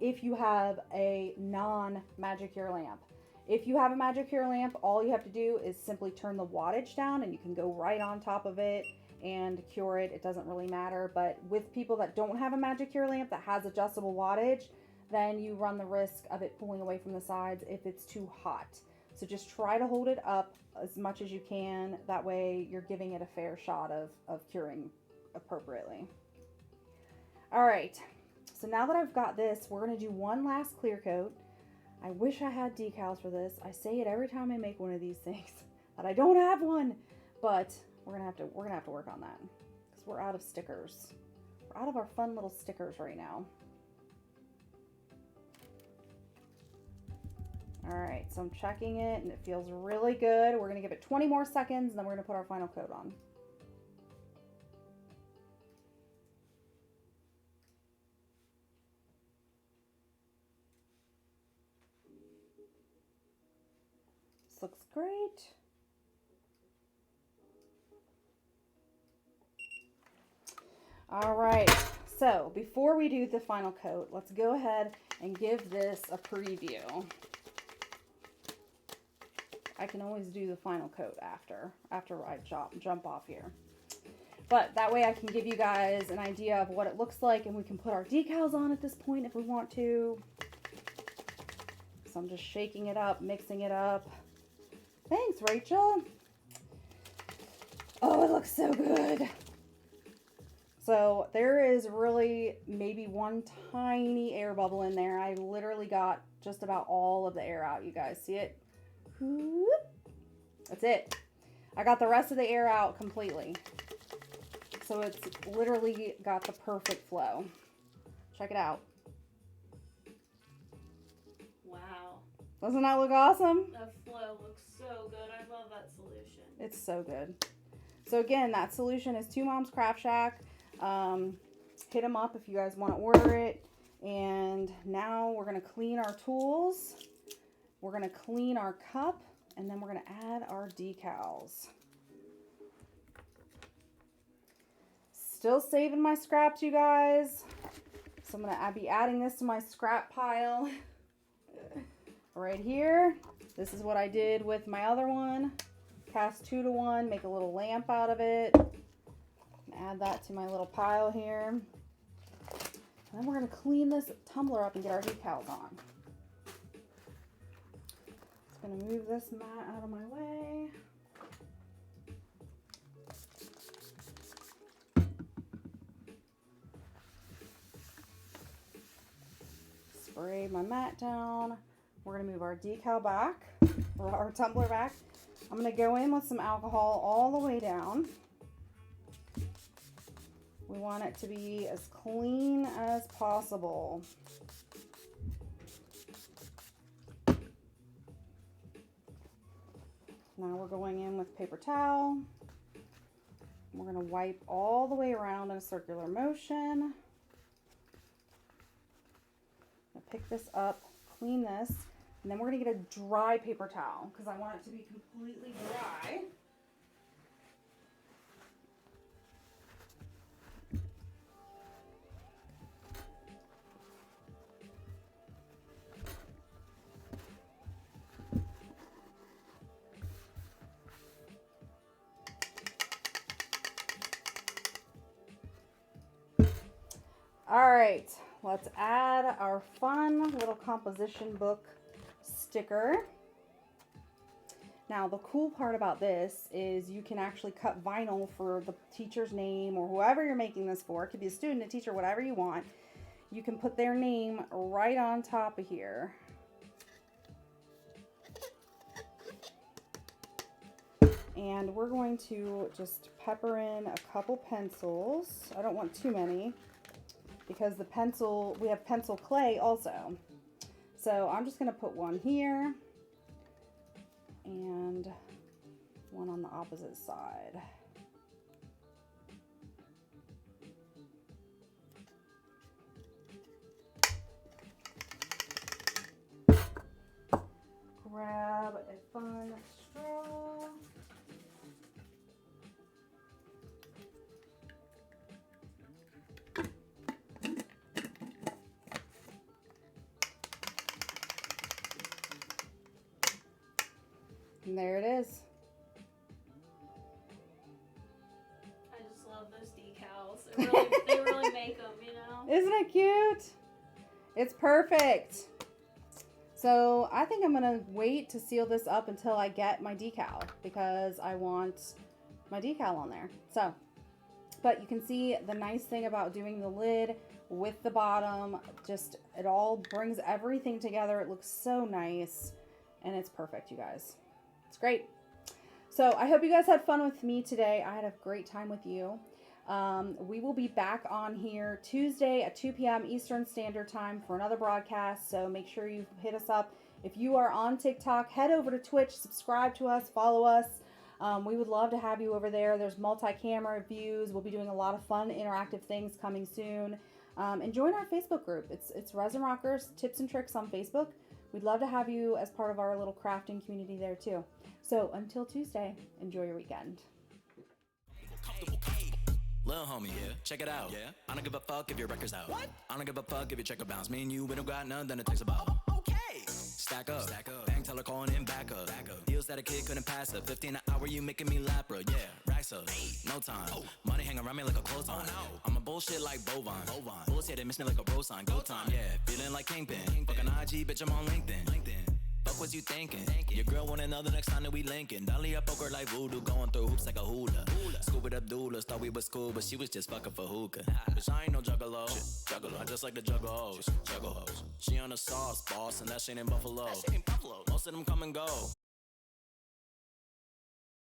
C: If you have a non-Magic Cure lamp. If you have a Magic Cure lamp, all you have to do is simply turn the wattage down and you can go right on top of it and cure it. It doesn't really matter. But with people that don't have a Magic Cure lamp that has adjustable wattage, then you run the risk of it pulling away from the sides if it's too hot. So just try to hold it up as much as you can. That way you're giving it a fair shot of curing appropriately. All right, so now that I've got this, we're gonna do one last clear coat. I wish I had decals for this. I say it every time I make one of these things that I don't have one, but we're gonna have to work on that because we're out of stickers. We're out of our fun little stickers right now. All right, so I'm checking it and it feels really good. We're gonna give it 20 more seconds and then we're gonna put our final coat on. This looks great. All right, so before we do the final coat, let's go ahead and give this a preview. I can always do the final coat after I jump off here. But that way I can give you guys an idea of what it looks like, and we can put our decals on at this point if we want to. So I'm just shaking it up, mixing it up. Thanks, Rachel. Oh, it looks so good. So there is really maybe one tiny air bubble in there. I literally got just about all of the air out. You guys see it? Whoop. That's it. I got the rest of the air out completely. So it's literally got the perfect flow. Check it out.
D: Wow.
C: Doesn't that look awesome?
D: That flow looks so good. I love that solution.
C: It's so good. So again, that solution is Two Moms Craft Shack. Hit them up if you guys want to order it. And now we're going to clean our tools. We're going to clean our cup. And then we're going to add our decals. Still saving my scraps, you guys. So I'm going to be adding this to my scrap pile. Right here. This is what I did with my other one. Cast 2 to 1. Make a little lamp out of it. Add that to my little pile here. And then we're going to clean this tumbler up and get our decals on. Just going to move this mat out of my way. Spray my mat down. We're going to move our decal back, or our tumbler back. I'm going to go in with some alcohol all the way down. We want it to be as clean as possible. Now we're going in with paper towel. We're going to wipe all the way around in a circular motion. I'll pick this up, clean this, and then we're going to get a dry paper towel because I want it to be completely dry. All right, let's add our fun little composition book sticker. Now, the cool part about this is you can actually cut vinyl for the teacher's name or whoever you're making this for. It could be a student, a teacher, whatever you want. You can put their name right on top of here. And we're going to just pepper in a couple pencils. I don't want too many, because the pencil, we have pencil clay also. So I'm just going to put one here and one on the opposite side. Grab a fun straw. And there it is.
D: I just love those decals. They really make them, you know?
C: Isn't it cute? It's perfect. So I think I'm gonna wait to seal this up until I get my decal, because I want my decal on there. So, but you can see the nice thing about doing the lid with the bottom, just it all brings everything together. It looks so nice and it's perfect, you guys. It's great. So I hope you guys had fun with me today. I had a great time with you. We will be back on here Tuesday at 2 p.m. Eastern Standard Time for another broadcast. So make sure you hit us up. If you are on TikTok, head over to Twitch, subscribe to us, follow us. We would love to have you over there. There's multi-camera views. We'll be doing a lot of fun interactive things coming soon. And join our Facebook group. It's Resin Rockers Tips and Tricks on Facebook. We'd love to have you as part of our little crafting community there too. So until Tuesday, enjoy your weekend.
E: Lil' homie, yeah, check it out. Yeah, I don't give a fuck if your record's out. What? I don't give a fuck if your check a bounce. Me and you, we don't got nothing, it takes about. Okay. Stack up. Bang, tell her calling in back up. Deals that a kid couldn't pass up. 15 an hour, you making me lap, bro. Yeah, racks up. No time. Money hang around me like a clothesline. I'm a bullshit like bovine. Bullshit, they miss me like a bro sign. Go time, yeah. Feeling like Kingpin. Fucking IG, bitch, I'm on LinkedIn. Fuck what you thinking? Your girl want another next time that we linkin'. Dolly up poker like voodoo, going through hoops like a hula. Scuba up doulas, thought we was cool, but she was just fucking for hookah. Bitch, I ain't no juggalo. I just like to juggle hoes. She on the sauce, boss, and that shit in Buffalo. Most of them come and go.